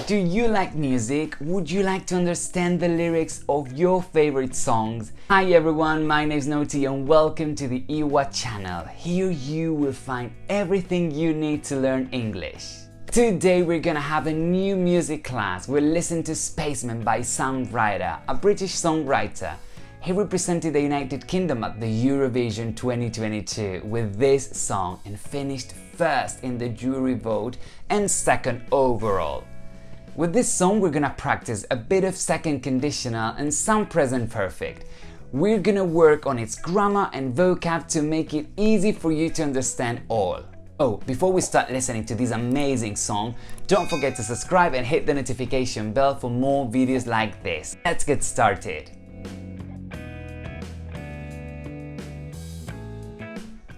Do you like music? Would you like to understand the lyrics of your favorite songs? Hi everyone, my name is Noty and welcome to the EWA channel. Here you will find everything you need to learn English. Today we're gonna have a new music class. We'll listen to Spaceman by Sam Ryder, a British songwriter. He represented the United Kingdom at the Eurovision 2022 with this song and finished first in the jury vote and second overall. With this song we're gonna practice a bit of second conditional and some present perfect. We're gonna work on its grammar and vocab to make it easy for you to understand all. Oh, before we start listening to this amazing song, don't forget to subscribe and hit the notification bell for more videos like this. Let's get started.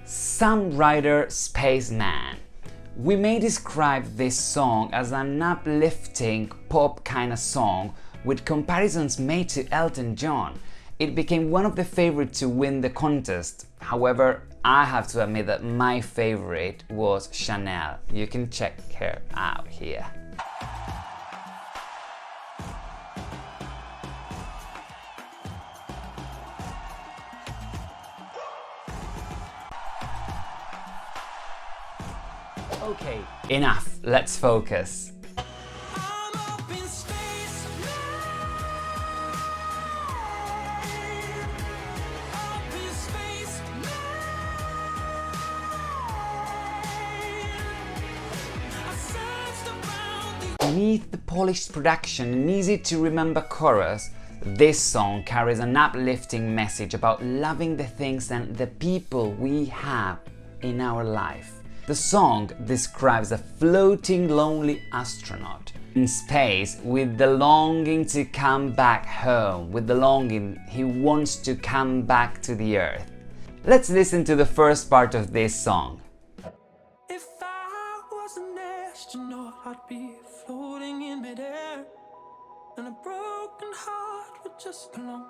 Sam Ryder, Spaceman. We may describe this song as an uplifting pop kind of song with comparisons made to Elton John. It became one of the favorites to win the contest. However, I have to admit that my favorite was Chanel. You can check her out here. Okay, enough, let's focus. Beneath the polished production and easy to remember chorus, this song carries an uplifting message about loving the things and the people we have in our life. The song describes a floating lonely astronaut in space with the longing to come back home, with the longing he wants to come back to the earth. Let's listen to the first part of this song. If I was an astronaut, I'd be floating in midair, and a broken heart would just belong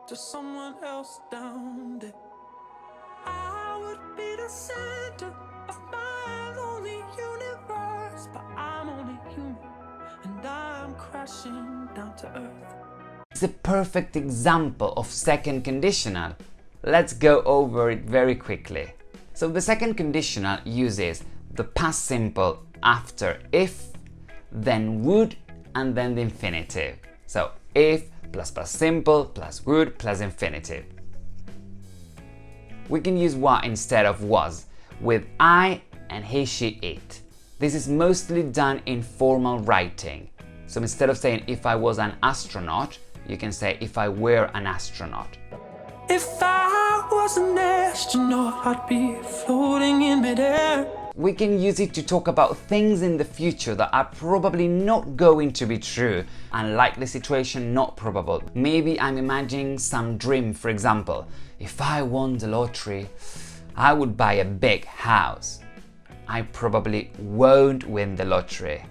to someone else down there. I would be the center of my lonely universe, but I'm only human and I'm crashing down to earth. It's a perfect example of second conditional. Let's go over it very quickly. So the second conditional uses the past simple after if, then would, and then the infinitive. So if plus past simple plus would plus infinitive. We can use what instead of was with I and he, she, it. This is mostly done in formal writing. So instead of saying if I was an astronaut, you can say if I were an astronaut. If I was an astronaut, I'd be floating in midair. We can use it to talk about things in the future that are probably not going to be true, unlikely situation, not probable. Maybe I'm imagining some dream, for example. If I won the lottery, I would buy a big house. I probably won't win the lottery.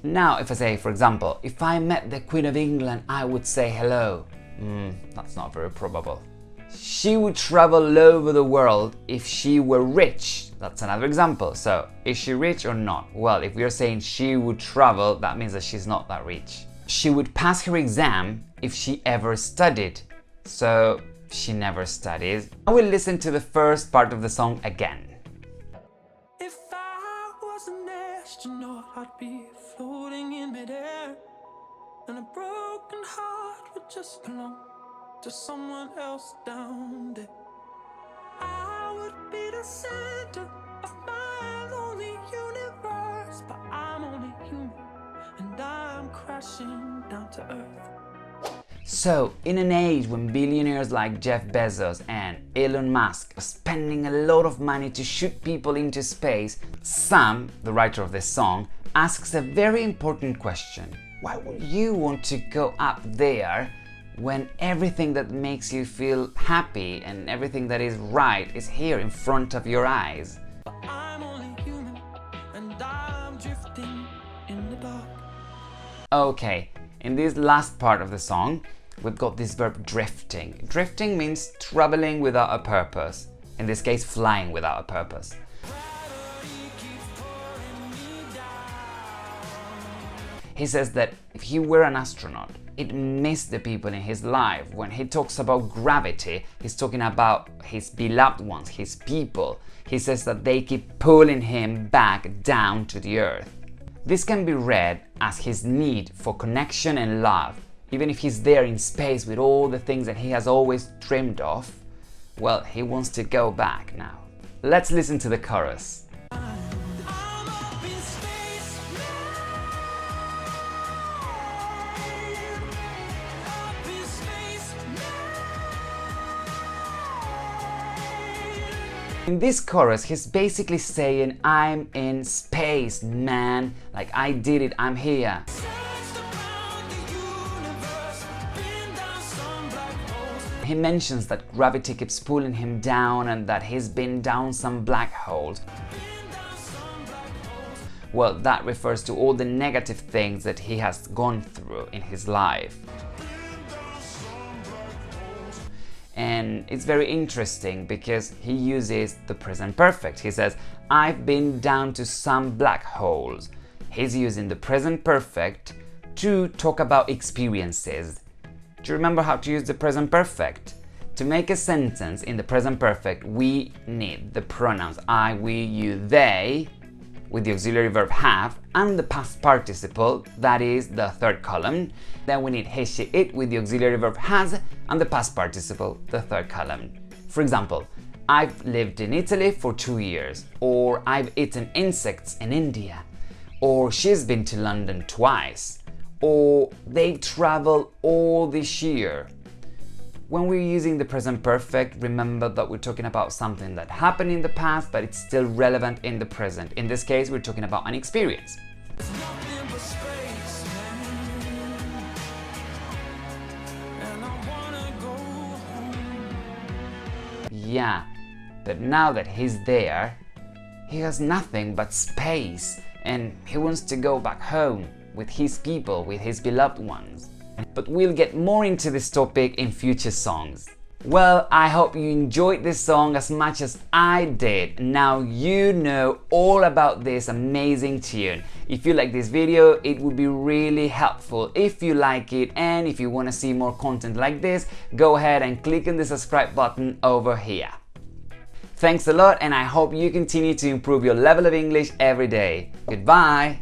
Now if I say, for example, if I met the Queen of England, I would say hello. That's not very probable. She would travel all over the world if she were rich. That's another example. So, is she rich or not? Well, if we are saying she would travel, that means that she's not that rich. She would pass her exam if she ever studied. So, she never studies. I will listen to the first part of the song again. If I was an astronaut, I'd be floating in midair, and a broken heart would just belong to someone else down there. I would be the center of my lonely universe, but I'm only human and I'm crashing down to earth. So, in an age when billionaires like Jeff Bezos and Elon Musk are spending a lot of money to shoot people into space, Sam, the writer of this song, asks a very important question. Why would you want to go up there when everything that makes you feel happy and everything that is right is here in front of your eyes? But I'm only human and I'm drifting in the dark. Okay, in this last part of the song, we've got this verb drifting. Drifting means traveling without a purpose. In this case, flying without a purpose. He says that if he were an astronaut, it missed the people in his life. When he talks about gravity, he's talking about his beloved ones, his people. He says that they keep pulling him back down to the earth. This can be read as his need for connection and love. Even if he's there in space with all the things that he has always dreamed of, well, he wants to go back now. Let's listen to the chorus. In this chorus, he's basically saying, I'm in space, man. Like, I did it, I'm here. He mentions that gravity keeps pulling him down and that he's been down some black holes. Well, that refers to all the negative things that he has gone through in his life. And it's very interesting because he uses the present perfect. He says, I've been down to some black holes. He's using the present perfect to talk about experiences. Do you remember how to use the present perfect? To make a sentence in the present perfect, we need the pronouns I, we, you, they, with the auxiliary verb have, and the past participle, that is the third column. Then we need he, she, it with the auxiliary verb has and the past participle, the third column. For example, I've lived in Italy for 2 years, or I've eaten insects in India, or she's been to London twice, or they've traveled all this year. When we're using the present perfect, remember that we're talking about something that happened in the past, but it's still relevant in the present. In this case, we're talking about an experience. Yeah, but now that he's there, he has nothing but space, and he wants to go back home with his people, with his beloved ones. But we'll get more into this topic in future songs. Well, I hope you enjoyed this song as much as I did. Now you know all about this amazing tune. If you like this video, it would be really helpful if you like it, and if you want to see more content like this, go ahead and click on the subscribe button over here. Thanks a lot, and I hope you continue to improve your level of English every day. Goodbye!